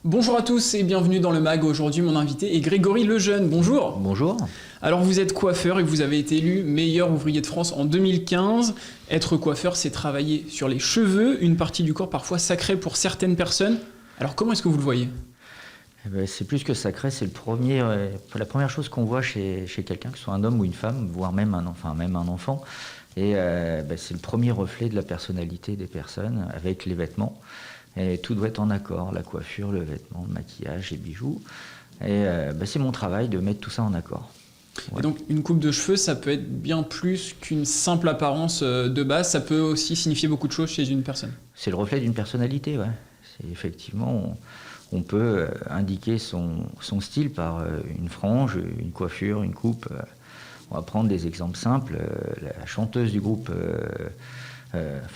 Bonjour à tous et bienvenue dans le MAG. Aujourd'hui, mon invité est Grégory Lejeune. Bonjour. Bonjour. Alors, vous êtes coiffeur et vous avez été élu meilleur ouvrier de France en 2015. Être coiffeur, c'est travailler sur les cheveux, une partie du corps parfois sacrée pour certaines personnes. Alors, comment est-ce que vous le voyez ? C'est plus que sacré, c'est la première chose qu'on voit chez quelqu'un, que ce soit un homme ou une femme, voire même un enfant. Et c'est le premier reflet de la personnalité des personnes avec les vêtements. Et tout doit être en accord, la coiffure, le vêtement, le maquillage, les bijoux. Et c'est mon travail de mettre tout ça en accord. Ouais. Et donc une coupe de cheveux, ça peut être bien plus qu'une simple apparence de base, ça peut aussi signifier beaucoup de choses chez une personne. C'est le reflet d'une personnalité, ouais. C'est effectivement, on peut indiquer son style par une frange, une coiffure, une coupe. On va prendre des exemples simples. La chanteuse du groupe...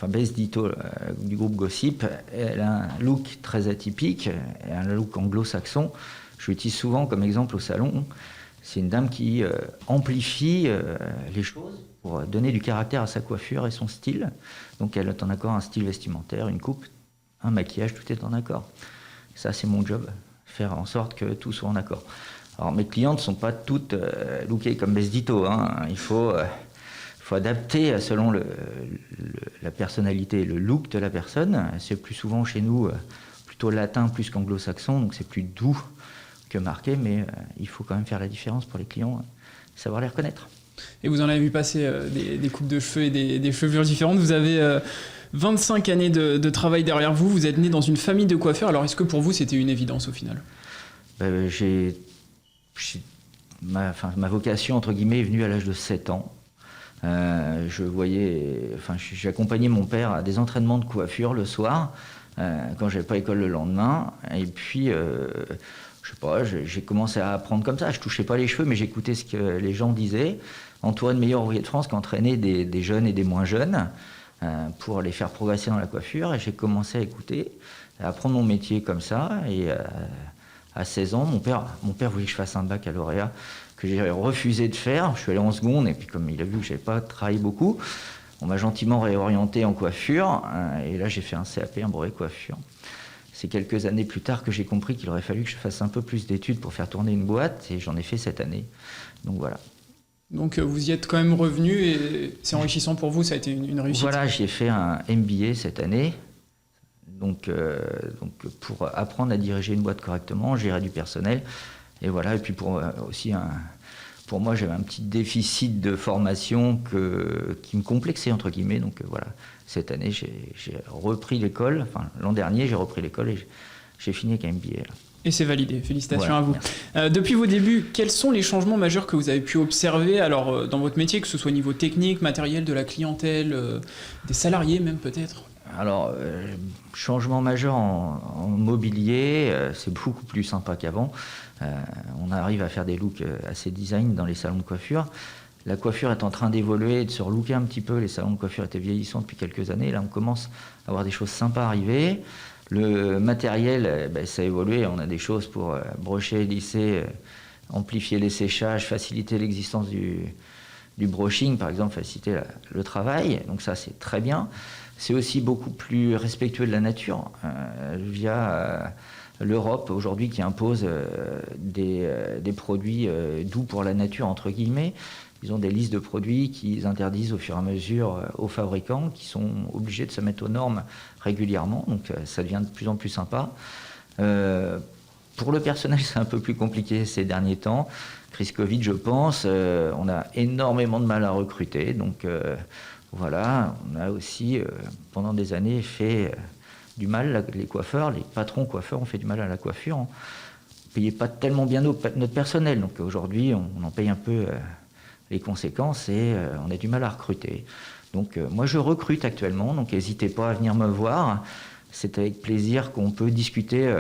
Bess Ditto du groupe Gossip, elle a un look très atypique, un look anglo-saxon. Je l'utilise souvent comme exemple au salon. C'est une dame qui amplifie les choses pour donner du caractère à sa coiffure et son style. Donc elle est en accord un style vestimentaire, une coupe, un maquillage, tout est en accord. Ça, c'est mon job, faire en sorte que tout soit en accord. Alors mes clientes ne sont pas toutes lookées comme Bess Ditto, hein. Il faut adapter selon la personnalité et le look de la personne. C'est plus souvent chez nous plutôt latin plus qu'anglo-saxon, donc c'est plus doux que marqué, mais il faut quand même faire la différence pour les clients, savoir les reconnaître. Et vous en avez vu passer des coupes de cheveux et des chevelures différentes. Vous avez 25 années de travail derrière vous. Vous êtes né dans une famille de coiffeurs. Alors est-ce que pour vous c'était une évidence au final ? Ma vocation entre guillemets est venue à l'âge de 7 ans. J'accompagnais mon père à des entraînements de coiffure le soir, quand j'avais pas école le lendemain. Et puis, j'ai commencé à apprendre comme ça. Je touchais pas les cheveux, mais j'écoutais ce que les gens disaient. Entouré de meilleurs ouvriers de France qui entraînaient des jeunes et des moins jeunes pour les faire progresser dans la coiffure. Et j'ai commencé à écouter, à apprendre mon métier comme ça. Et à 16 ans, mon père voulait que je fasse un baccalauréat que j'ai refusé de faire. Je suis allé en seconde et puis comme il a vu que je n'avais pas travaillé beaucoup, on m'a gentiment réorienté en coiffure et là j'ai fait un CAP, un brevet de coiffure. C'est quelques années plus tard que j'ai compris qu'il aurait fallu que je fasse un peu plus d'études pour faire tourner une boîte et j'en ai fait cette année. Donc voilà. Donc vous y êtes quand même revenu et c'est enrichissant pour vous, ça a été une réussite. Voilà, j'ai fait un MBA cette année. Donc pour apprendre à diriger une boîte correctement, gérer du personnel. Et voilà, et puis pour moi, j'avais un petit déficit de formation qui me complexait, entre guillemets. Donc voilà, cette année, j'ai repris l'école. Enfin, l'an dernier, j'ai repris l'école et j'ai fini avec un MBA. Là. Et c'est validé, félicitations voilà, à vous. Depuis vos débuts, quels sont les changements majeurs que vous avez pu observer alors, dans votre métier, que ce soit au niveau technique, matériel, de la clientèle, des salariés même peut-être ? Alors, changement majeur en mobilier, c'est beaucoup plus sympa qu'avant. On arrive à faire des looks assez design dans les salons de coiffure. La coiffure est en train d'évoluer et de se relooker un petit peu. Les salons de coiffure étaient vieillissants depuis quelques années. Là, on commence à avoir des choses sympas arriver. Le matériel, ça a évolué. On a des choses pour brocher, lisser, amplifier les séchages, faciliter l'existence du brushing, par exemple, faciliter le travail. Donc ça, c'est très bien. C'est aussi beaucoup plus respectueux de la nature via l'Europe aujourd'hui qui impose des produits doux pour la nature, entre guillemets. Ils ont des listes de produits qu'ils interdisent au fur et à mesure aux fabricants qui sont obligés de se mettre aux normes régulièrement. Donc ça devient de plus en plus sympa. Pour le personnel, c'est un peu plus compliqué ces derniers temps. Crise Covid, je pense. On a énormément de mal à recruter. Donc voilà, on a aussi pendant des années fait du mal, les coiffeurs, les patrons coiffeurs ont fait du mal à la coiffure. On ne payait pas tellement bien notre personnel. Donc aujourd'hui, on en paye un peu les conséquences et on a du mal à recruter. Donc moi je recrute actuellement, donc n'hésitez pas à venir me voir. C'est avec plaisir qu'on peut discuter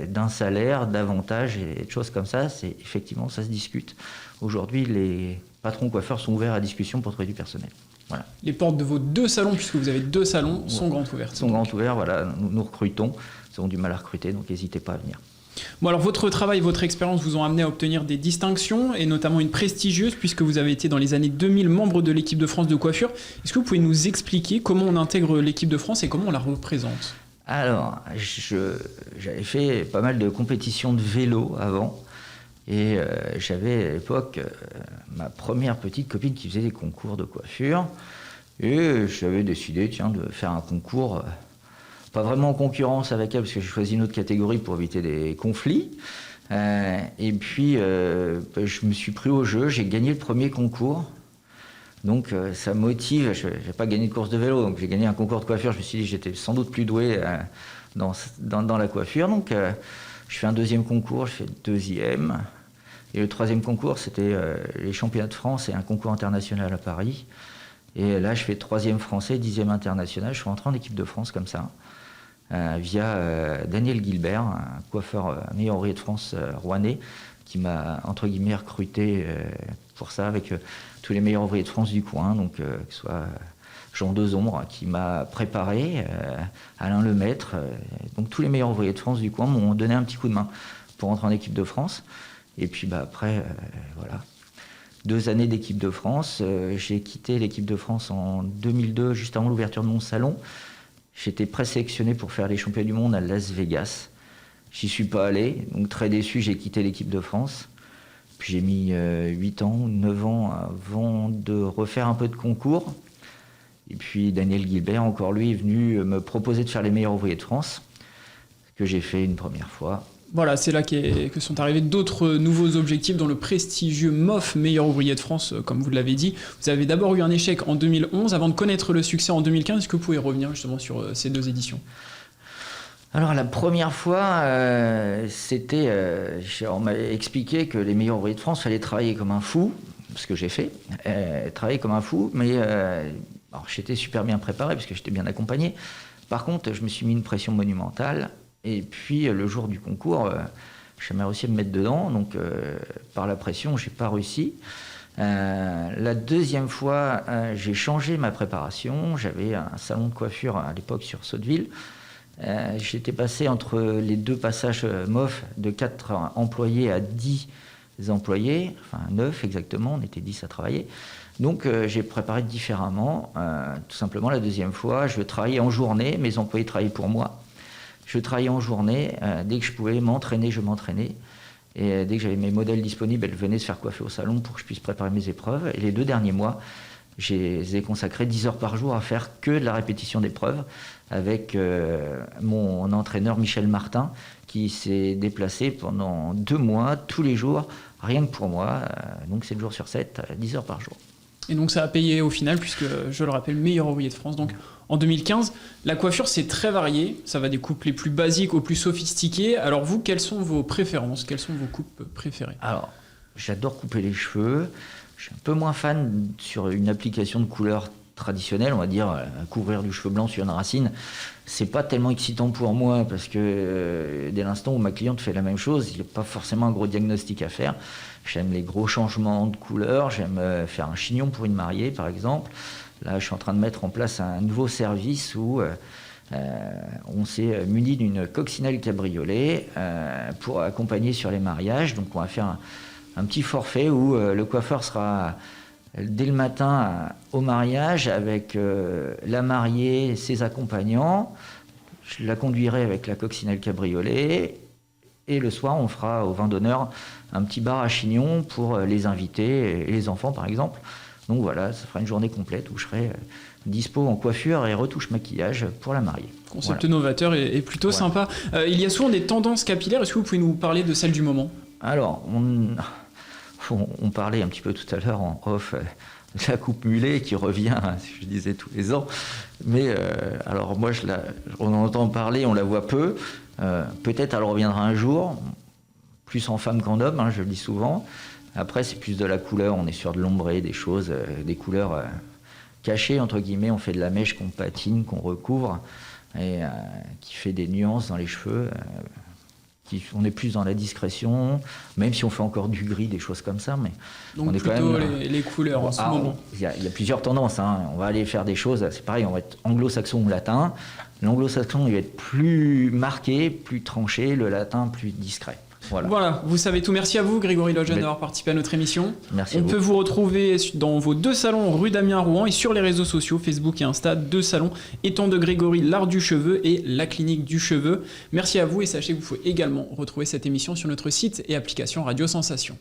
d'un salaire, d'avantages et de choses comme ça. Effectivement, ça se discute. Aujourd'hui, les patrons coiffeurs sont ouverts à discussion pour trouver du personnel. Voilà. Les portes de vos 2 salons, puisque vous avez 2 salons, sont grandes ouvertes. Sont grandes ouvertes, voilà. Nous recrutons. Nous avons du mal à recruter, donc n'hésitez pas à venir. Bon, alors votre travail, votre expérience vous ont amené à obtenir des distinctions, et notamment une prestigieuse, puisque vous avez été dans les années 2000 membre de l'équipe de France de coiffure. Est-ce que vous pouvez nous expliquer comment on intègre l'équipe de France et comment on la représente ? Alors, j'avais fait pas mal de compétitions de vélo avant. Et j'avais à l'époque ma première petite copine qui faisait des concours de coiffure. Et j'avais décidé, de faire un concours, pas vraiment en concurrence avec elle, parce que j'ai choisi une autre catégorie pour éviter des conflits. Et puis, je me suis pris au jeu, j'ai gagné le premier concours. Donc, ça motive. Je n'ai pas gagné de course de vélo, donc j'ai gagné un concours de coiffure. Je me suis dit que j'étais sans doute plus doué dans la coiffure. Donc, je fais un deuxième concours, je fais le deuxième. Et le troisième concours, c'était les championnats de France et un concours international à Paris. Et là, je fais troisième français, 10e international. Je suis rentré en équipe de France comme ça, via Daniel Gilbert, un coiffeur meilleur ouvrier de France rouennais, qui m'a, entre guillemets, recruté pour ça, avec tous les meilleurs ouvriers de France du coin, donc que ce soit Jean Dezombre, qui m'a préparé, Alain Lemaître, donc tous les meilleurs ouvriers de France du coin m'ont donné un petit coup de main pour rentrer en équipe de France. Et puis après, voilà, 2 années d'équipe de France. J'ai quitté l'équipe de France en 2002, juste avant l'ouverture de mon salon. J'étais présélectionné pour faire les championnats du monde à Las Vegas. J'y suis pas allé, donc très déçu, j'ai quitté l'équipe de France. Puis j'ai mis 8 ans, 9 ans avant de refaire un peu de concours. Et puis Daniel Gilbert, encore lui, est venu me proposer de faire les meilleurs ouvriers de France, que j'ai fait une première fois. Voilà, c'est là que sont arrivés d'autres nouveaux objectifs dans le prestigieux MOF Meilleur Ouvrier de France, comme vous l'avez dit. Vous avez d'abord eu un échec en 2011 avant de connaître le succès en 2015. Est-ce que vous pouvez revenir justement sur ces 2 éditions ? Alors la première fois, on m'a expliqué que les meilleurs ouvriers de France, il fallait travailler comme un fou, ce que j'ai fait, travailler comme un fou, mais alors, j'étais super bien préparé parce que j'étais bien accompagné. Par contre, je me suis mis une pression monumentale. Et puis, le jour du concours, j'avais réussi à me mettre dedans. Donc, par la pression, je n'ai pas réussi. La deuxième fois, j'ai changé ma préparation. J'avais un salon de coiffure à l'époque sur Sotteville. J'étais passé entre les 2 passages MOF de 4 employés à 10 employés. Enfin, 9 exactement, on était 10 à travailler. Donc, j'ai préparé différemment. Tout simplement, la deuxième fois, je travaillais en journée. Mes employés travaillaient pour moi. Je travaillais en journée, dès que je pouvais m'entraîner, je m'entraînais. Et dès que j'avais mes modèles disponibles, elles venaient se faire coiffer au salon pour que je puisse préparer mes épreuves. Et les 2 derniers mois, j'ai consacré 10 heures par jour à faire que de la répétition d'épreuves avec mon entraîneur Michel Martin, qui s'est déplacé pendant 2 mois, tous les jours, rien que pour moi. Donc 7 jours sur 7, 10 heures par jour. Et donc ça a payé au final, puisque je le rappelle, meilleur ouvrier de France. Donc en 2015, la coiffure c'est très varié, ça va des coupes les plus basiques aux plus sophistiquées. Alors vous, quelles sont vos préférences, quelles sont vos coupes préférées ? Alors, j'adore couper les cheveux. Je suis un peu moins fan sur une application de couleur traditionnelle, on va dire couvrir du cheveu blanc sur une racine. C'est pas tellement excitant pour moi parce que dès l'instant où ma cliente fait la même chose, il n'y a pas forcément un gros diagnostic à faire. J'aime les gros changements de couleur, j'aime faire un chignon pour une mariée par exemple. Là, je suis en train de mettre en place un nouveau service où on s'est muni d'une coccinelle cabriolet pour accompagner sur les mariages. Donc on va faire un petit forfait où le coiffeur sera dès le matin au mariage avec la mariée, ses accompagnants. Je la conduirai avec la coccinelle cabriolet. Et le soir, on fera au vin d'honneur un petit bar à chignon pour les invités et les enfants, par exemple. Donc voilà, ça fera une journée complète où je serai dispo en coiffure et retouche maquillage pour la mariée. Concept novateur et plutôt sympa. Il y a souvent des tendances capillaires. Est-ce que vous pouvez nous parler de celle du moment ? Alors, on parlait un petit peu tout à l'heure en off de la coupe mulet qui revient, je disais, tous les ans. Mais alors moi, on en entend parler, on la voit peu. Peut-être elle reviendra un jour, plus en femme qu'en homme, je le dis souvent. Après, c'est plus de la couleur, on est sur de l'ombré, des choses, des couleurs cachées, entre guillemets. On fait de la mèche qu'on patine, qu'on recouvre, et qui fait des nuances dans les cheveux. On est plus dans la discrétion, même si on fait encore du gris, des choses comme ça. Mais donc on est plutôt quand même, les couleurs en ce moment. Il y a plusieurs tendances. On va aller faire des choses, c'est pareil, on va être anglo-saxon ou latin. L'anglo-saxon, il va être plus marqué, plus tranché, le latin plus discret. Voilà, vous savez tout. Merci à vous, Grégory Logène, d'avoir participé à notre émission. Merci. On peut vous retrouver dans vos 2 salons rue d'Amiens à Rouen et sur les réseaux sociaux, Facebook et Insta, 2 salons étant de Grégory, l'art du cheveu et la clinique du cheveu. Merci à vous et sachez que vous pouvez également retrouver cette émission sur notre site et application Radio Sensation.